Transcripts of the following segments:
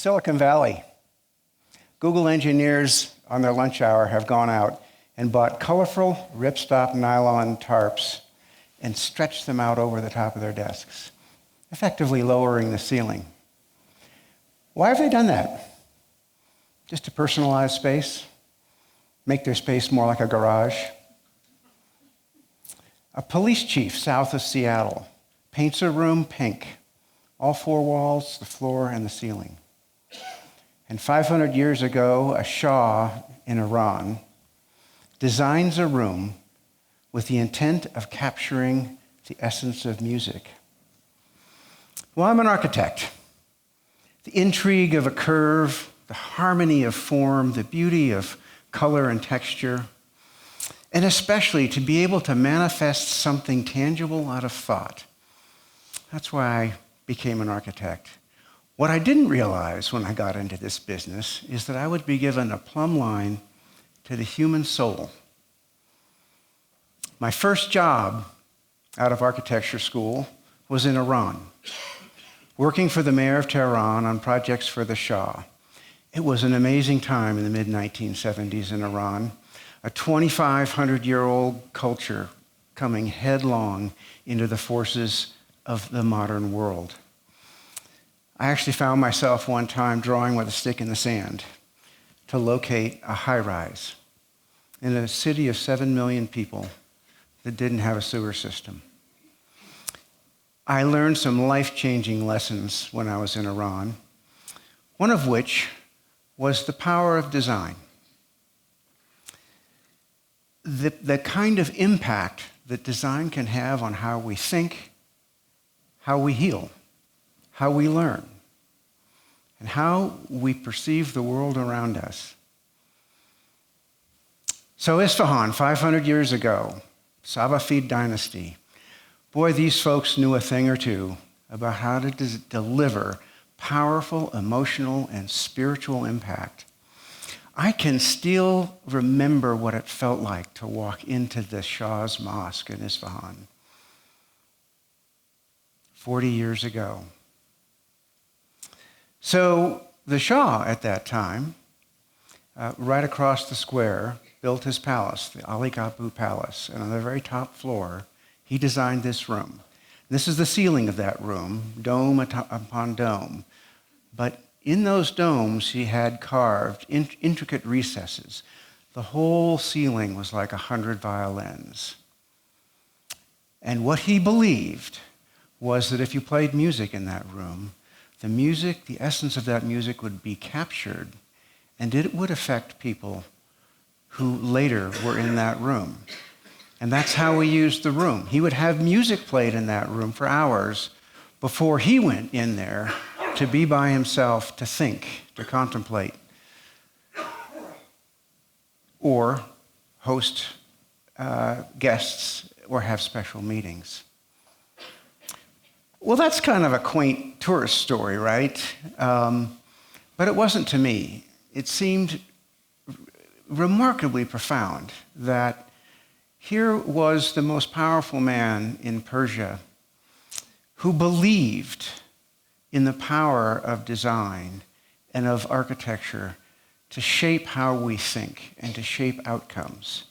Silicon Valley. Google engineers on their lunch hour have gone out and bought colorful ripstop nylon tarps and stretched them out over the top of their desks, effectively lowering the ceiling. Why have they done that? Just to personalize space? Make their space more like a garage? A police chief south of Seattle paints a room pink, all four walls, the floor, and the ceiling. And 500 years ago, a Shah in Iran designs a room with the intent of capturing the essence of music. Well, I'm an architect. The intrigue of a curve, the harmony of form, the beauty of color and texture, and especially to be able to manifest something tangible out of thought. That's why I became an architect. What I didn't realize when I got into this business is that I would be given a plumb line to the human soul. My first job out of architecture school was in Iran, working for the mayor of Tehran on projects for the Shah. It was an amazing time in the mid-1970s in Iran, a 2,500-year-old culture coming headlong into the forces of the modern world. I actually found myself one time drawing with a stick in the sand to locate a high-rise in a city of 7 million people that didn't have a sewer system. I learned some life-changing lessons when I was in Iran, one of which was the power of design. The kind of impact that design can have on how we think, how we heal, how we learn, and how we perceive the world around us. So Isfahan, 500 years ago, Safavid dynasty. Boy, these folks knew a thing or two about how to deliver powerful emotional and spiritual impact. I can still remember what it felt like to walk into the Shah's mosque in Isfahan 40 years ago. So the Shah at that time, right across the square, built his palace, the Ali Qaboos Palace, and on the very top floor, he designed this room. This is the ceiling of that room, dome upon dome. But in those domes, he had carved intricate recesses. The whole ceiling was like 100 violins. And what he believed was that if you played music in that room, the music, the essence of that music would be captured, and it would affect people who later were in that room. And that's how we used the room. He would have music played in that room for hours before he went in there to be by himself, to think, to contemplate, or host guests or have special meetings. Well, that's kind of a quaint tourist story, right? But it wasn't to me. It seemed remarkably profound that here was the most powerful man in Persia who believed in the power of design and of architecture to shape how we think and to shape outcomes.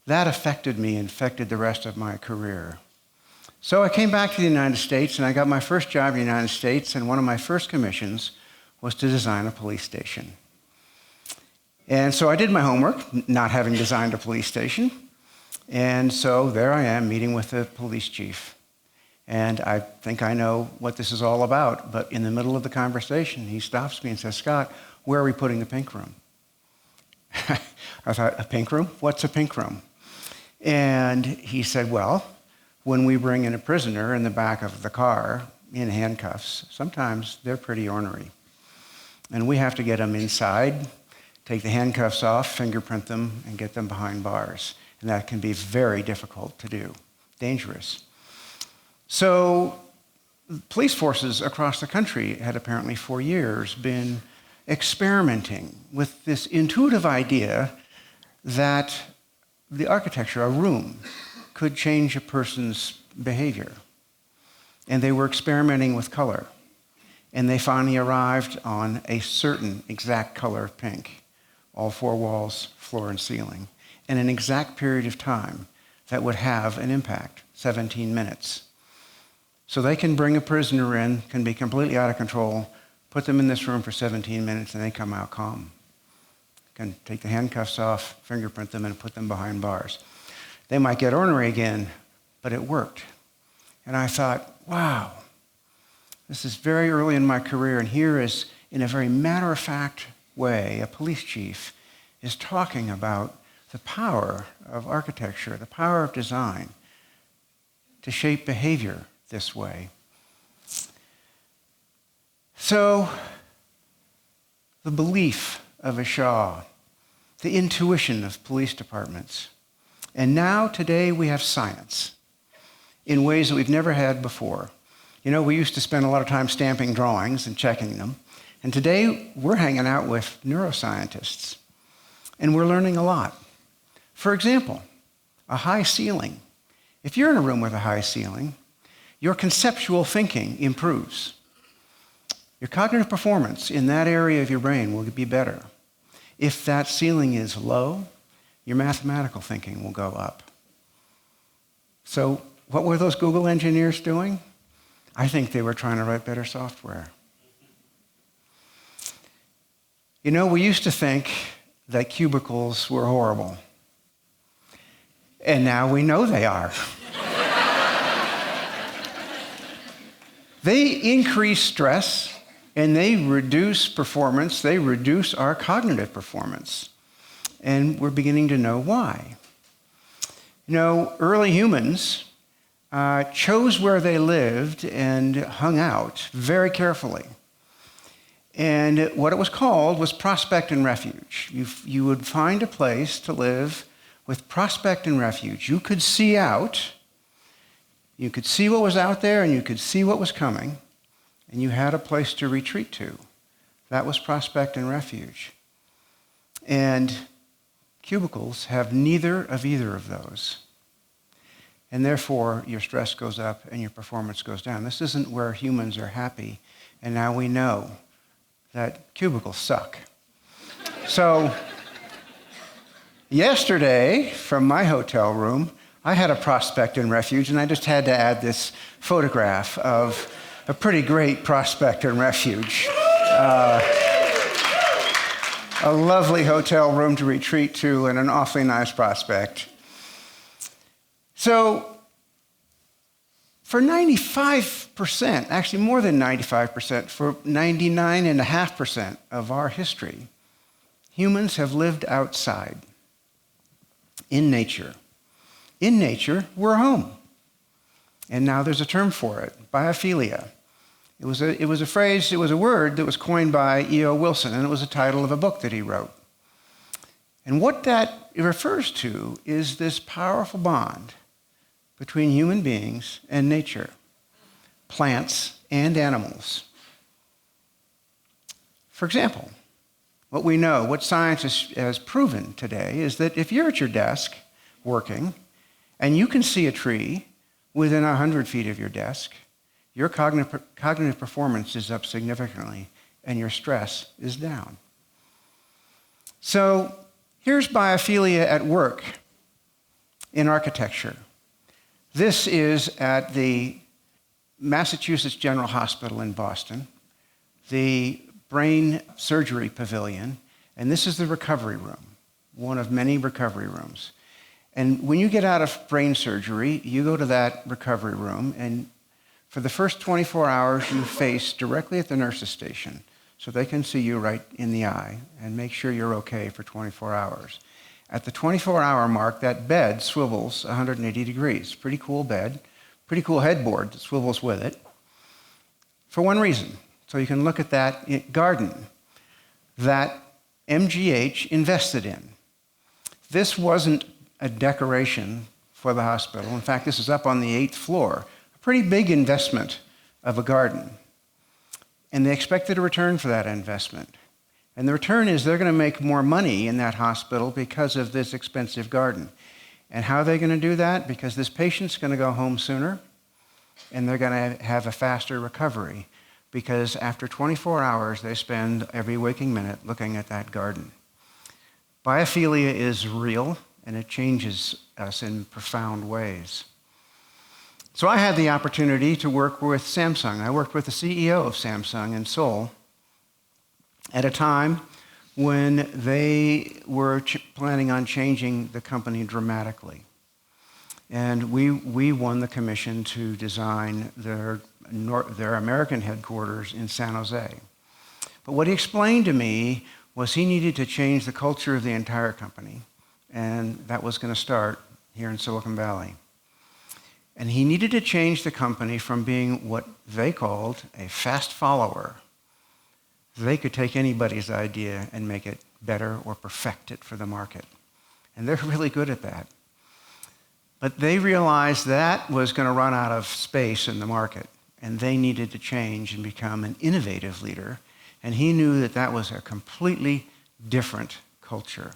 That affected me and affected the rest of my career. So I came back to the United States, and I got my first job in the United States, and one of my first commissions was to design a police station. And so I did my homework, not having designed a police station, and so there I am meeting with the police chief. And I think I know what this is all about, but in the middle of the conversation, he stops me and says, "Scott, where are we putting the pink room?" I thought, a pink room? What's a pink room? And he said, well, when we bring in a prisoner in the back of the car in handcuffs, sometimes they're pretty ornery. And we have to get them inside, take the handcuffs off, fingerprint them, and get them behind bars. And that can be very difficult to do, dangerous. So police forces across the country had apparently for years been experimenting with this intuitive idea that the architecture, a room, could change a person's behavior. And they were experimenting with color. And they finally arrived on a certain exact color of pink, all four walls, floor, and ceiling, in an exact period of time that would have an impact, 17 minutes. So they can bring a prisoner in, can be completely out of control, put them in this room for 17 minutes, and they come out calm. Can take the handcuffs off, fingerprint them, and put them behind bars. They might get ornery again, but it worked. And I thought, wow, this is very early in my career, and here is, in a very matter-of-fact way, a police chief is talking about the power of architecture, the power of design to shape behavior this way. So, the belief of a Shaw, the intuition of police departments, and now today we have science in ways that we've never had before. You know, we used to spend a lot of time stamping drawings and checking them, and today we're hanging out with neuroscientists, and we're learning a lot. For example, a high ceiling. If you're in a room with a high ceiling, your conceptual thinking improves. Your cognitive performance in that area of your brain will be better. If that ceiling is low, your mathematical thinking will go up. So what were those Google engineers doing? I think they were trying to write better software. You know, we used to think that cubicles were horrible. And now we know they are. They increase stress, and they reduce performance. They reduce our cognitive performance. And we're beginning to know why. You know, early humans chose where they lived and hung out very carefully. And what it was called was prospect and refuge. You would find a place to live with prospect and refuge. You could see out, you could see what was out there, and you could see what was coming, and you had a place to retreat to. That was prospect and refuge. And cubicles have neither of either of those. And therefore, your stress goes up and your performance goes down. This isn't where humans are happy, and now we know that cubicles suck. So, yesterday, from my hotel room, I had a prospect and refuge, and I just had to add this photograph of a pretty great prospect and refuge. A lovely hotel room to retreat to and an awfully nice prospect. So, for 95%, actually more than 95%, for 99.5% of our history, humans have lived outside, in nature. In nature, we're home. And now there's a term for it, biophilia. It was a word that was coined by E.O. Wilson, and it was the title of a book that he wrote. And what that refers to is this powerful bond between human beings and nature, plants and animals. For example, what we know, what science has proven today, is that if you're at your desk working and you can see a tree within 100 feet of your desk, your cognitive performance is up significantly and your stress is down. So here's biophilia at work in architecture. This is at the Massachusetts General Hospital in Boston, the brain surgery pavilion, and this is the recovery room, one of many recovery rooms. And when you get out of brain surgery, you go to that recovery room, and for the first 24 hours, you face directly at the nurse's station, so they can see you right in the eye and make sure you're okay for 24 hours. At the 24-hour mark, that bed swivels 180 degrees. Pretty cool bed, pretty cool headboard that swivels with it, for one reason. So you can look at that garden that MGH invested in. This wasn't a decoration for the hospital. In fact, this is up on the 8th floor. A pretty big investment of a garden. And they expected a return for that investment. And the return is they're going to make more money in that hospital because of this expensive garden. And how are they going to do that? Because this patient's going to go home sooner, and they're going to have a faster recovery because after 24 hours, they spend every waking minute looking at that garden. Biophilia is real, and it changes us in profound ways. So I had the opportunity to work with Samsung. I worked with the CEO of Samsung in Seoul at a time when they were planning on changing the company dramatically. And we won the commission to design their American headquarters in San Jose. But what he explained to me was he needed to change the culture of the entire company, and that was going to start here in Silicon Valley. And he needed to change the company from being what they called a fast follower. They could take anybody's idea and make it better or perfect it for the market. And they're really good at that. But they realized that was going to run out of space in the market, and they needed to change and become an innovative leader. And he knew that that was a completely different culture.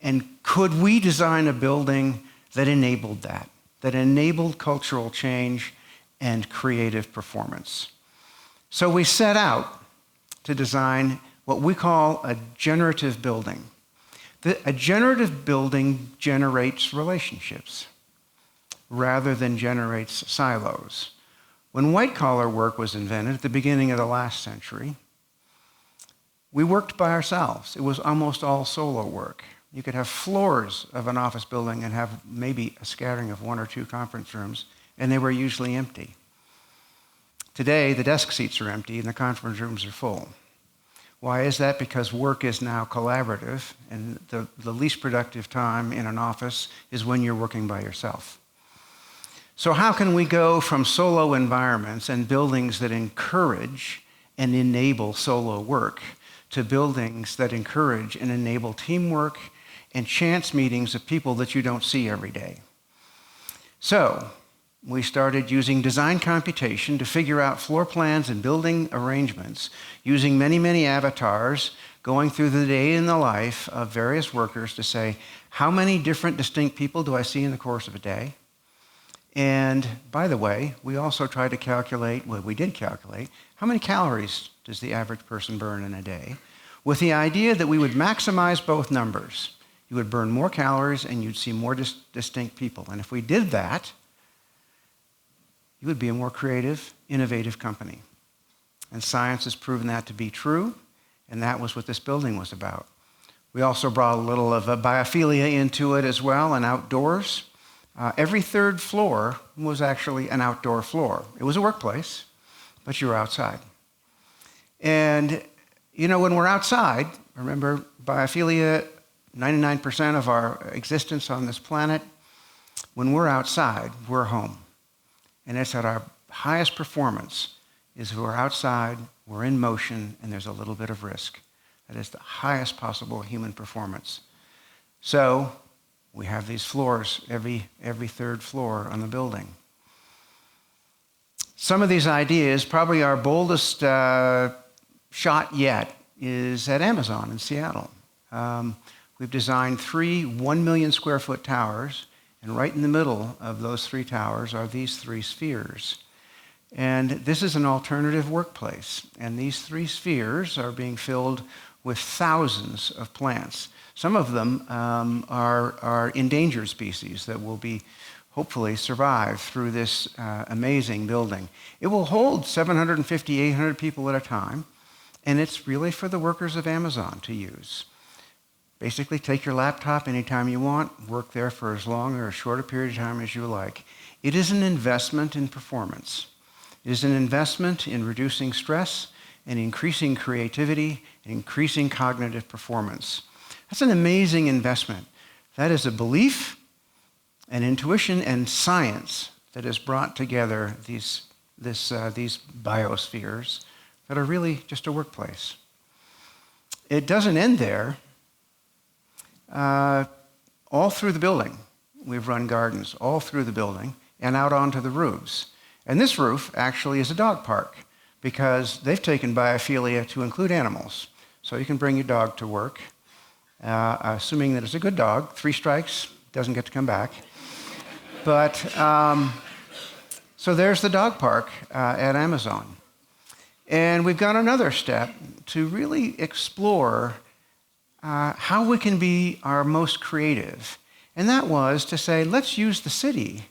And could we design a building that enabled that enabled cultural change and creative performance? So we set out to design what we call a generative building. A generative building generates relationships rather than generates silos. When white-collar work was invented at the beginning of the last century, we worked by ourselves. It was almost all solo work. You could have floors of an office building and have maybe a scattering of 1 or 2 conference rooms, and they were usually empty. Today, the desk seats are empty and the conference rooms are full. Why is that? Because work is now collaborative, and the least productive time in an office is when you're working by yourself. So how can we go from solo environments and buildings that encourage and enable solo work to buildings that encourage and enable teamwork and chance meetings of people that you don't see every day? So we started using design computation to figure out floor plans and building arrangements using many, many avatars, going through the day in the life of various workers to say, how many different distinct people do I see in the course of a day? And by the way, we also tried to calculate, well, we did calculate, how many calories does the average person burn in a day, with the idea that we would maximize both numbers. You would burn more calories and you'd see more distinct people. And if we did that, you would be a more creative, innovative company. And science has proven that to be true, and that was what this building was about. We also brought a little of a biophilia into it as well, and outdoors. Every 3rd floor was actually an outdoor floor. It was a workplace, but you were outside. And, you know, when we're outside, remember, biophilia, 99% of our existence on this planet, when we're outside, we're home. And it's at our highest performance is we're outside, we're in motion, and there's a little bit of risk. That is the highest possible human performance. So we have these floors, every 3rd floor on the building. Some of these ideas, probably our boldest shot yet, is at Amazon in Seattle. We've designed 3 1 million square foot towers, and right in the middle of those 3 towers are these 3 spheres. And this is an alternative workplace. And these 3 spheres are being filled with thousands of plants. Some of them are endangered species that will be hopefully survive through this amazing building. It will hold 750, 800 people at a time, and it's really for the workers of Amazon to use. Basically, take your laptop anytime you want, work there for as long or as short a period of time as you like. It is an investment in performance. It is an investment in reducing stress and increasing creativity and increasing cognitive performance. That's an amazing investment. That is a belief, an intuition, and science that has brought together these biospheres that are really just a workplace. It doesn't end there. All through the building, we've run gardens all through the building and out onto the roofs. And this roof actually is a dog park because they've taken biophilia to include animals. So you can bring your dog to work, assuming that it's a good dog. 3 strikes, doesn't get to come back. But so there's the dog park at Amazon. And we've got another step to really explore how we can be our most creative. And that was to say, let's use the city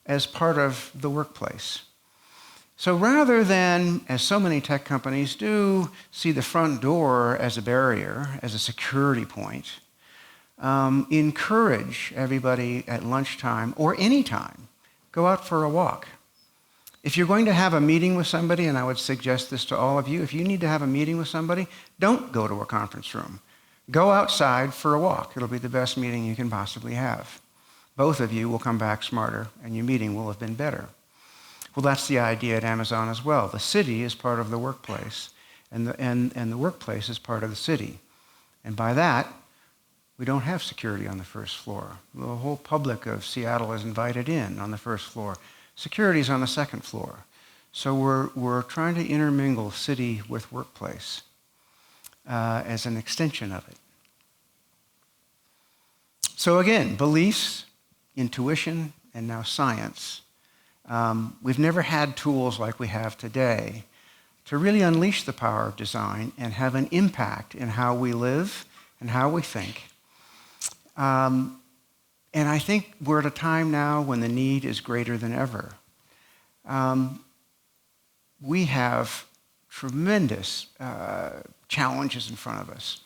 as part of the workplace. So rather than, as so many tech companies do, see the front door as a barrier, as a security point, encourage everybody at lunchtime or any time, go out for a walk. If you're going to have a meeting with somebody, and I would suggest this to all of you, if you need to have a meeting with somebody, don't go to a conference room. Go outside for a walk. It'll be the best meeting you can possibly have. Both of you will come back smarter, and your meeting will have been better. Well, that's the idea at Amazon as well. The city is part of the workplace, and the workplace is part of the city. And by that, we don't have security on the first floor. The whole public of Seattle is invited in on the first floor. Security is on the second floor. So we're trying to intermingle city with workplace as an extension of it. So again, beliefs, intuition, and now science. We've never had tools like we have today to really unleash the power of design and have an impact in how we live and how we think. And I think we're at a time now when the need is greater than ever. We have tremendous challenges in front of us.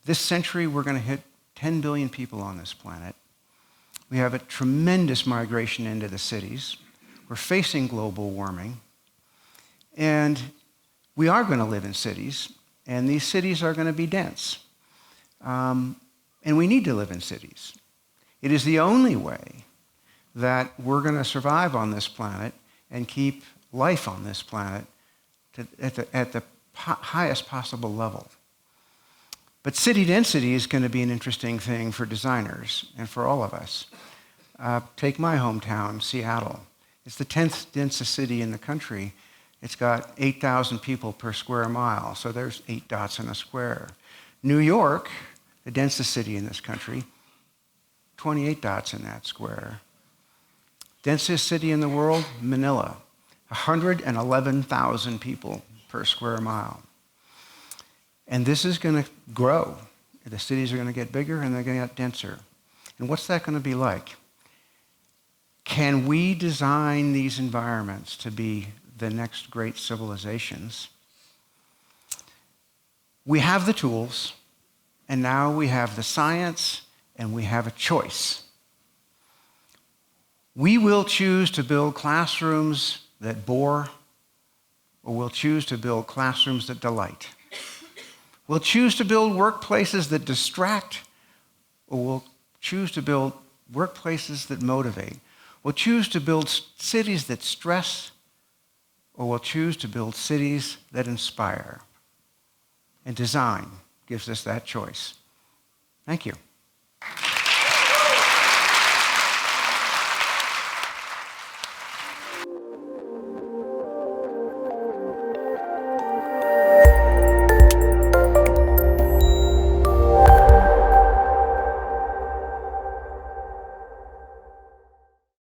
This century, we're going to hit 10 billion people on this planet. We have a tremendous migration into the cities. We're facing global warming. And we are going to live in cities, and these cities are going to be dense. And we need to live in cities. It is the only way that we're going to survive on this planet and keep life on this planet at the highest possible level. But city density is going to be an interesting thing for designers and for all of us. Take my hometown, Seattle. It's the 10th densest city in the country. It's got 8,000 people per square mile, so there's 8 dots in a square. New York, the densest city in this country, 28 dots in that square. Densest city in the world, Manila, 111,000 people per square mile. And this is going to grow. The cities are going to get bigger and they're going to get denser. And what's that going to be like? Can we design these environments to be the next great civilizations? We have the tools, and now we have the science, and we have a choice. We will choose to build classrooms that bore, or we'll choose to build classrooms that delight. We'll choose to build workplaces that distract, or we'll choose to build workplaces that motivate. We'll choose to build cities that stress, or we'll choose to build cities that inspire. And design gives us that choice. Thank you.